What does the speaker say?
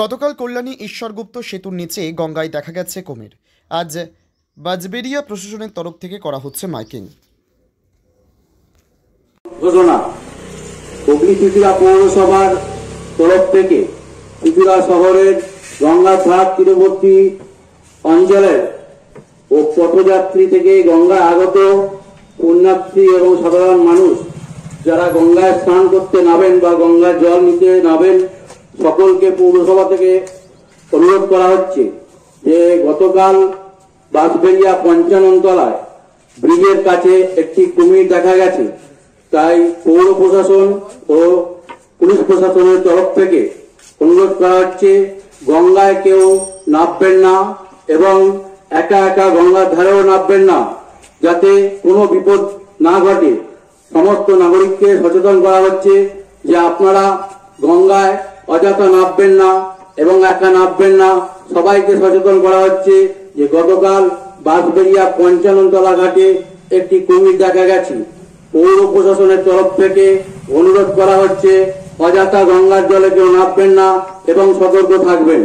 গতকাল কল্যাণী ঈশ্বরগুপ্ত সেতুর নিচে গঙ্গায় দেখা গেছে কুমির। আজ বাজবেরিয়া প্রশাসনের তরফ থেকে করা হচ্ছে মাইকিং। ঘোষণা হুগলি ত্রিপুরা পৌরসভার তরফ থেকে ত্রিপুরা শহরের গঙ্গার ধার তীরবর্তী অঞ্চলের ও পথযাত্রী থেকে গঙ্গায় আগত পুণ্যার্থী এবং সাধারণ মানুষ যারা গঙ্গায় স্নান করতে নামেন বা গঙ্গার জল নিতে নামেন, সকলকে পৌরসভা থেকে অনুরোধ করা হচ্ছে যে গতকাল বাঁশবেড়িয়া 55 তলায় ব্রিজের কাছে একটি কুমির দেখা গেছে। তাই পৌর প্রশাসন ও পুলিশ প্রশাসনের তরফ থেকে অনুরোধ করা হচ্ছে গঙ্গায় কেউ নামবেন না এবং একা একা গঙ্গার ধারেও নামবেন না, যাতে কোনো বিপদ না ঘটে। সমস্ত নাগরিককে সচেতন করা হচ্ছে যে আপনারা গঙ্গায় অযথা নামবেন না এবং একা নামবেন না। সবাইকে সচেতন করা হচ্ছে যে গতকাল বাঁশবেড়িয়া 55 তলা ঘাটে একটি কুমির দেখা গেছে। পৌর প্রশাসনের তরফ থেকে অনুরোধ করা হচ্ছে অযথা গঙ্গার জলে কেউ নামবেন না এবং সতর্ক থাকবেন।